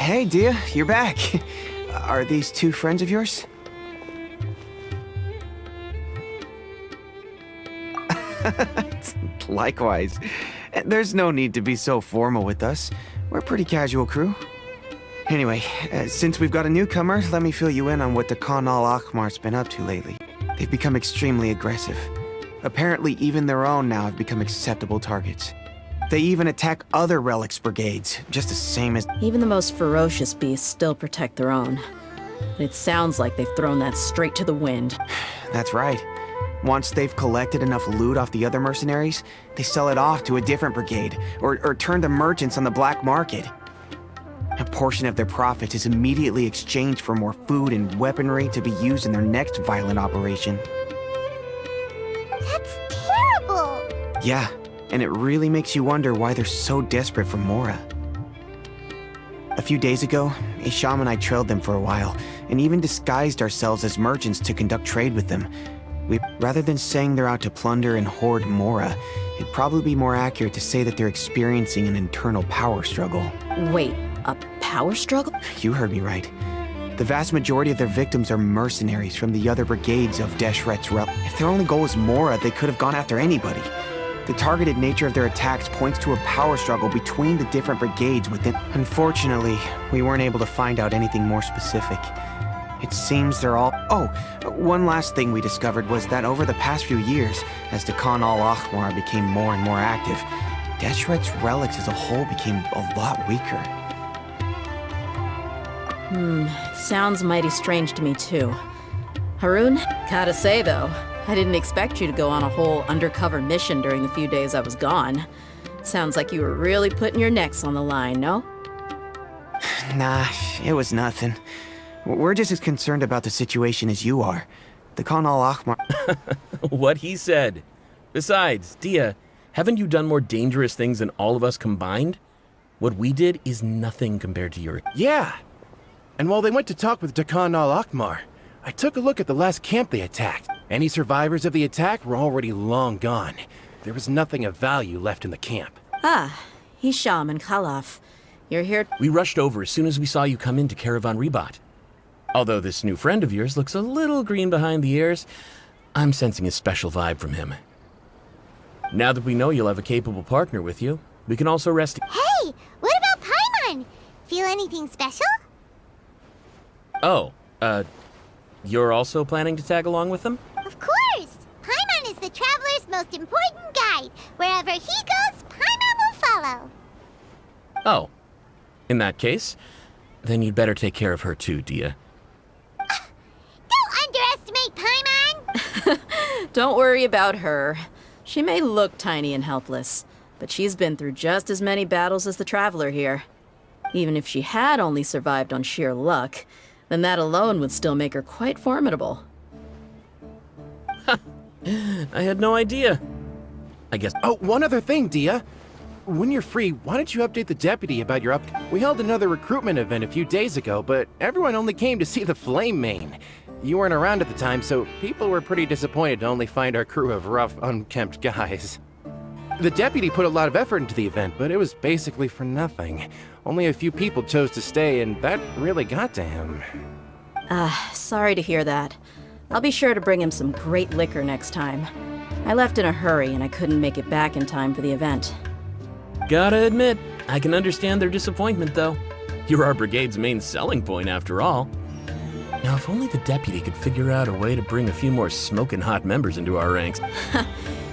Hey, Dia, you're back. Are these two friends of yours? Likewise. There's no need to be so formal with us. We're a pretty casual crew. Anyway, since we've got a newcomer, let me fill you in on what the Khan al-Ahmar's been up to lately. They've become extremely aggressive. Apparently, even their own now have become acceptable targets. They even attack other relics brigades, just the same as— Even the most ferocious beasts still protect their own. But it sounds like they've thrown that straight to the wind. That's right. Once they've collected enough loot off the other mercenaries, they sell it off to a different brigade, or turn to merchants on the black market. A portion of their profits is immediately exchanged for more food and weaponry to be used in their next violent operation. That's terrible! Yeah, and it really makes you wonder why they're so desperate for Mora. A few days ago, Isham and I trailed them for a while, and even disguised ourselves as merchants to conduct trade with them. Rather than saying they're out to plunder and hoard Mora, it'd probably be more accurate to say that they're experiencing an internal power struggle. Wait, a power struggle? You heard me right. The vast majority of their victims are mercenaries from the other brigades of Deshret's realm. If their only goal was Mora, they could have gone after anybody. The targeted nature of their attacks points to a power struggle between the different brigades within. Unfortunately, we weren't able to find out anything more specific. It seems they're all— Oh, one last thing we discovered was that over the past few years, as the Khan al-Ahmar became more and more active, Deshret's relics as a whole became a lot weaker. It sounds mighty strange to me too. Harun, gotta say though, I didn't expect you to go on a whole undercover mission during the few days I was gone. Sounds like you were really putting your necks on the line, no? Nah, it was nothing. We're just as concerned about the situation as you are. The Khan al-Ahmar— What he said. Besides, Dia, haven't you done more dangerous things than all of us combined? What we did is nothing compared to your— Yeah. And while they went to talk with Khan al-Ahmar, I took a look at the last camp they attacked. Any survivors of the attack were already long gone. There was nothing of value left in the camp. Ah, Hisham and Khalaf. You're here— We rushed over as soon as we saw you come into Caravan Ribat. Although this new friend of yours looks a little green behind the ears, I'm sensing a special vibe from him. Now that we know you'll have a capable partner with you, we can also rest— Hey, what about Paimon? Feel anything special? Oh, you're also planning to tag along with them? Of course! Paimon is the traveler's most important guide. Wherever he goes, Paimon will follow. Oh, in that case, then you'd better take care of her too, Dia. Don't underestimate Paimon! Don't worry about her. She may look tiny and helpless, but she's been through just as many battles as the traveler here. Even if she had only survived on sheer luck, then that alone would still make her quite formidable. I had no idea. I guess— Oh, one other thing, Dia. When you're free, why don't you update the deputy about your We held another recruitment event a few days ago, but everyone only came to see the Flame Main. You weren't around at the time, so people were pretty disappointed to only find our crew of rough, unkempt guys. The deputy put a lot of effort into the event, but it was basically for nothing. Only a few people chose to stay, and that really got to him. Sorry to hear that. I'll be sure to bring him some great liquor next time. I left in a hurry and I couldn't make it back in time for the event. Gotta admit, I can understand their disappointment, though. You're our brigade's main selling point, after all. Now, if only the deputy could figure out a way to bring a few more smoking hot members into our ranks.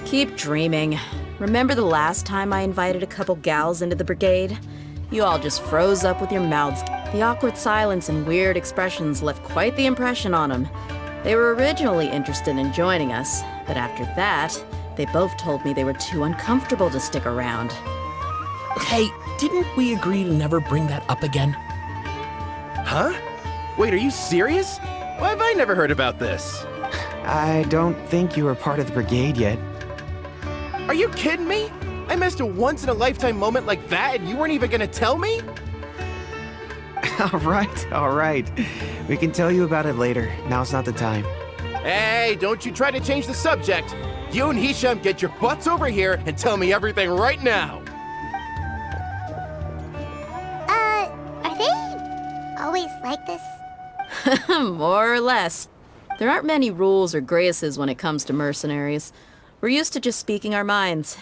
Keep dreaming. Remember the last time I invited a couple gals into the brigade? You all just froze up with your mouths. The awkward silence and weird expressions left quite the impression on them. They were originally interested in joining us, but after that, they both told me they were too uncomfortable to stick around. Hey, didn't we agree to never bring that up again? Huh? Wait, are you serious? Why have I never heard about this? I don't think you were part of the brigade yet. Are you kidding me? I missed a once-in-a-lifetime moment like that and you weren't even gonna tell me? All right. We can tell you about it later. Now's not the time. Hey, don't you try to change the subject. You and Hisham get your butts over here and tell me everything right now. Are they always like this? More or less. There aren't many rules or graces when it comes to mercenaries. We're used to just speaking our minds.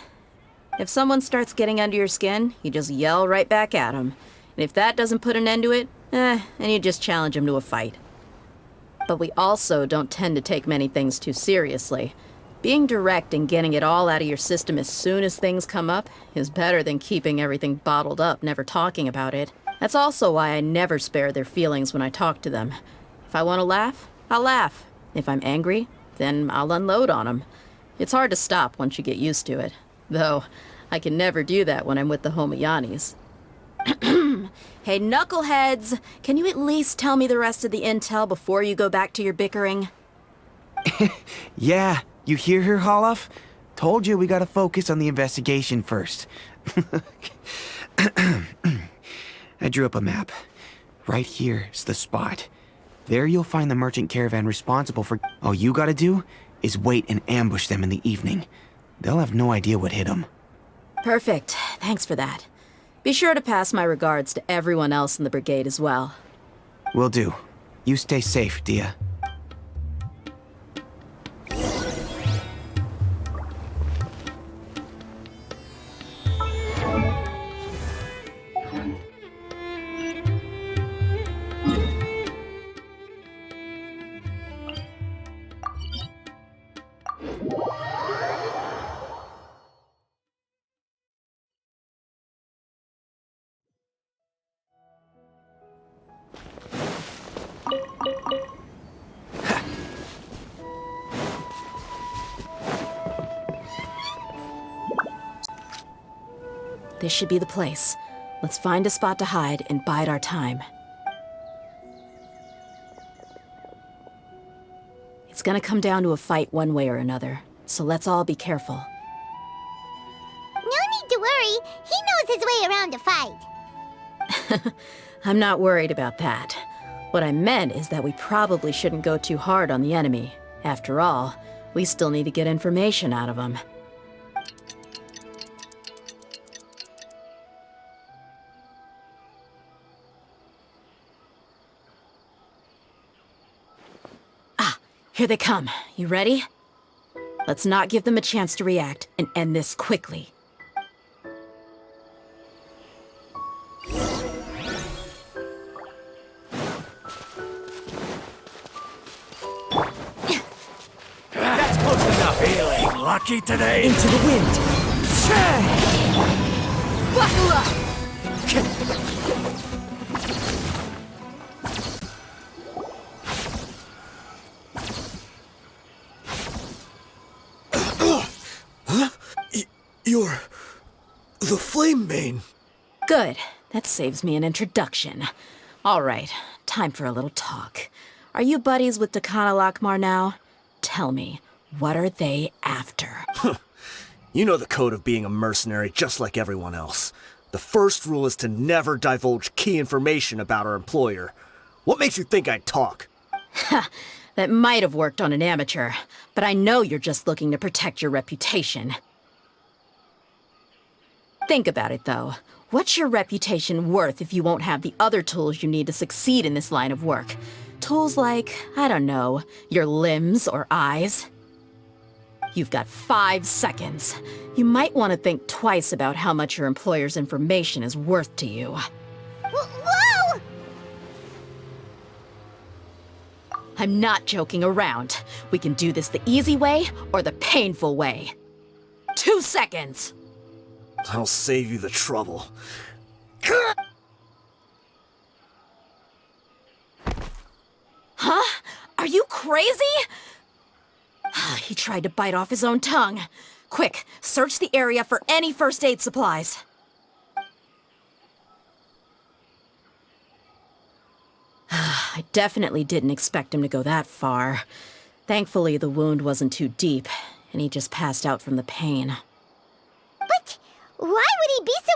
If someone starts getting under your skin, you just yell right back at them. And if that doesn't put an end to it, then you just challenge them to a fight. But we also don't tend to take many things too seriously. Being direct and getting it all out of your system as soon as things come up is better than keeping everything bottled up, never talking about it. That's also why I never spare their feelings when I talk to them. If I want to laugh, I'll laugh. If I'm angry, then I'll unload on them. It's hard to stop once you get used to it. Though, I can never do that when I'm with the Homayanis. Hey, knuckleheads! Can you at least tell me the rest of the intel before you go back to your bickering? Yeah, you hear her, Holloff? Told you we gotta focus on the investigation first. I drew up a map. Right here's the spot. There you'll find the merchant caravan responsible for... All you gotta do is wait and ambush them in the evening. They'll have no idea what hit them. Perfect. Thanks for that. Be sure to pass my regards to everyone else in the brigade as well. Will do. You stay safe, Dia. This should be the place. Let's find a spot to hide and bide our time. It's gonna come down to a fight one way or another, so let's all be careful. No need to worry. He knows his way around a fight. I'm not worried about that. What I meant is that we probably shouldn't go too hard on the enemy. After all, we still need to get information out of them. Here they come. You ready? Let's not give them a chance to react and end this quickly. That's close enough. Feeling lucky today? Into the wind. Buckle up! You're... the Flame Mane. Good. That saves me an introduction. All right, time for a little talk. Are you buddies with Takana Lakmar now? Tell me, what are they after? You know the code of being a mercenary just like everyone else. The first rule is to never divulge key information about our employer. What makes you think I'd talk? That might have worked on an amateur, but I know you're just looking to protect your reputation. Think about it, though. What's your reputation worth if you won't have the other tools you need to succeed in this line of work? Tools like, I don't know, your limbs or eyes? You've got 5 seconds. You might want to think twice about how much your employer's information is worth to you. Whoa! I'm not joking around. We can do this the easy way or the painful way. 2 seconds! I'll save you the trouble. Huh? Are you crazy? He tried to bite off his own tongue. Quick, search the area for any first aid supplies. I definitely didn't expect him to go that far. Thankfully, the wound wasn't too deep, and he just passed out from the pain. But why would he be so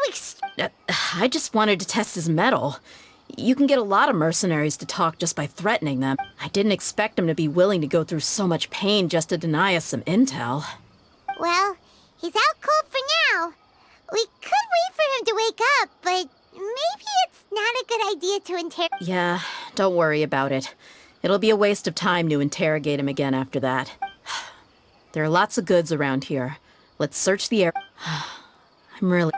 I just wanted to test his mettle. You can get a lot of mercenaries to talk just by threatening them. I didn't expect him to be willing to go through so much pain just to deny us some intel. Well, he's out cold for now. We could wait for him to wake up, but maybe it's not a good idea to interrogate. Yeah, don't worry about it. It'll be a waste of time to interrogate him again after that. There are lots of goods around here. Let's search the area. I'm really...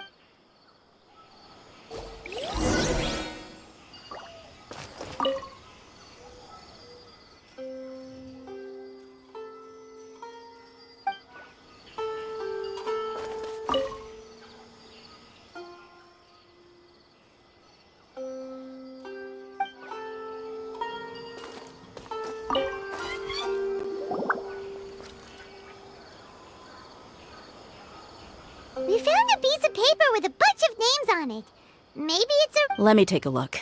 We found a piece of paper with a bunch of names on it. Maybe it's a... Let me take a look.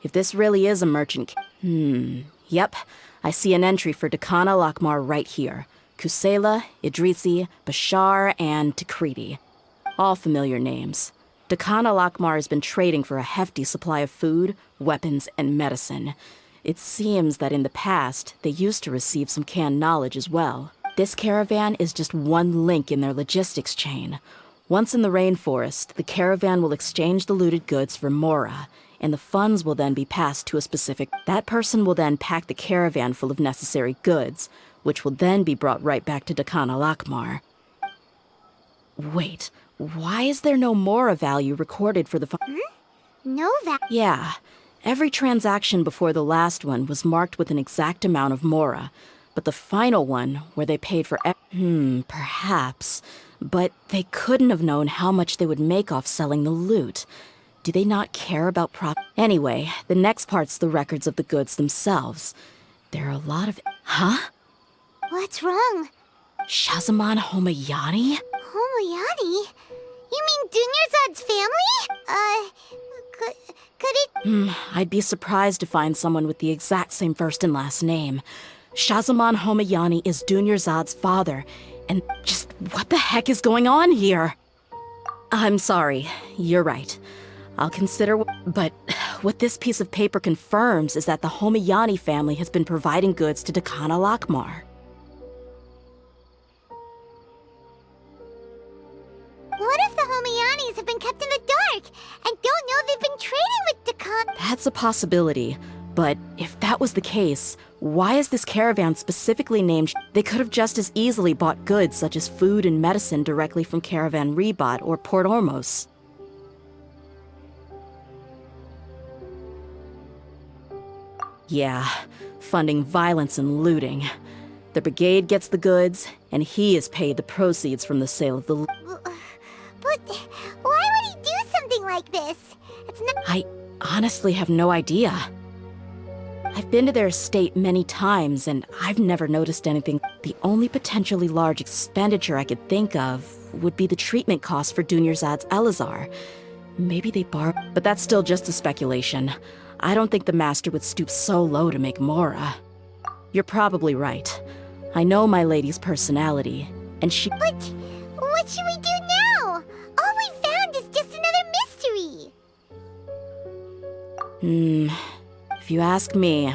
If this really is a merchant... Yep. I see an entry for Dakana Lakmar right here. Kusela, Idrisi, Bashar, and Takriti. All familiar names. Dakana Lakmar has been trading for a hefty supply of food, weapons, and medicine. It seems that in the past, they used to receive some canned knowledge as well. This caravan is just one link in their logistics chain. Once in the rainforest, the caravan will exchange the looted goods for Mora, and the funds will then be passed to a specific... That person will then pack the caravan full of necessary goods, which will then be brought right back to Dakana Lakmar. Wait, why is there no Mora value recorded for the No, that... Yeah, every transaction before the last one was marked with an exact amount of Mora, but the final one, where they paid for... perhaps. But they couldn't have known how much they would make off selling the loot. Do they not care about Anyway, the next part's the records of the goods themselves. There are a lot of... Huh? What's wrong? Shazamon Homayani? Homoyani? You mean Dunyarzad's family? Could it... I'd be surprised to find someone with the exact same first and last name. Shazamon Homayani is Dunyarzad's father, and just what the heck is going on here? I'm sorry, you're right. I'll consider but what this piece of paper confirms is that the Homayani family has been providing goods to Dakana Lakmar. What if the Homayanis have been kept in the dark and don't know they've been trading with Dakana? That's a possibility, but if that was the case, why is this caravan specifically named? They could have just as easily bought goods such as food and medicine directly from Caravan Ribat or Port Ormos. Yeah, funding violence and looting. The brigade gets the goods, and he is paid the proceeds from the sale of the But why would he do something like this? It's not... I honestly have no idea. I've been to their estate many times, and I've never noticed anything. The only potentially large expenditure I could think of would be the treatment costs for Dunyarzad's Elazar. Maybe they borrow... But that's still just a speculation. I don't think the master would stoop so low to make Mora. You're probably right. I know my lady's personality, and she... But what should we do now? All we found is just another mystery. If you ask me,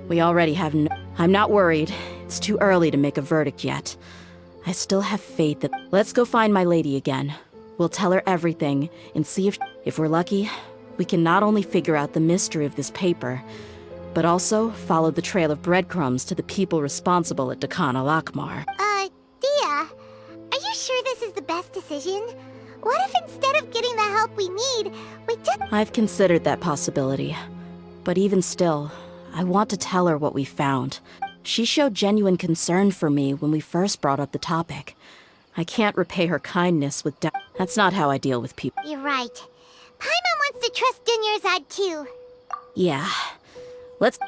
we already have I'm not worried. It's too early to make a verdict yet. I still have faith that... Let's go find my lady again. We'll tell her everything and see if we're lucky, we can not only figure out the mystery of this paper, but also follow the trail of breadcrumbs to the people responsible at Dakana Lakmar. Dia, are you sure this is the best decision? What if instead of getting the help we need, we just... I've considered that possibility. But even still, I want to tell her what we found. She showed genuine concern for me when we first brought up the topic. I can't repay her kindness with That's not how I deal with people. You're right. Paimon wants to trust Dunyarzad too. Yeah. Let's...